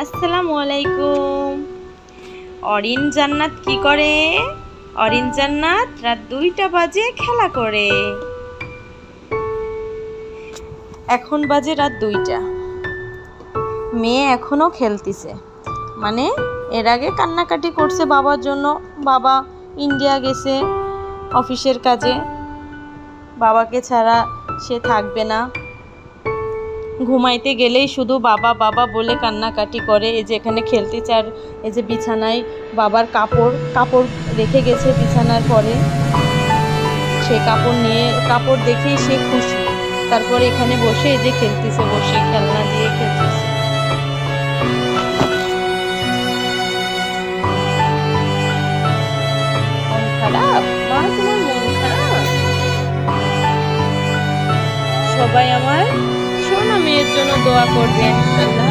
আসসালামু আলাইকুম। অরিন জান্নাত কি করে? অরিন জান্নাত রাত 2টা বাজে খেলা করে। এখন বাজে রাত 2টা। মেয়ে এখনো খেলতেছে, মানে এর আগে কান্নাকাটি করছে বাবার জন্য। বাবা ইন্ডিয়া গেছে অফিসের কাজে, বাবাকে ছাড়া সে থাকবে না। ঘুমাইতে গেলেই শুধু বাবা বাবা বলে কান্নাকাটি করে। এই যে এখানে খেলতেছে, আর এই যে বিছানায় বাবার কাপড় রেখে গেছে বিছানার পরে, সে কাপড় দেখেই সে খুশি। তারপরে এখানে বসে এই যে খেলতেছে, বসে খেলনা দিয়ে খেলতেছে। মন খারাপ? মা, তোমার মন খারাপ? সবাই আমার সোনা মেয়ের জন্য দোয়া করবেন। আল্লাহ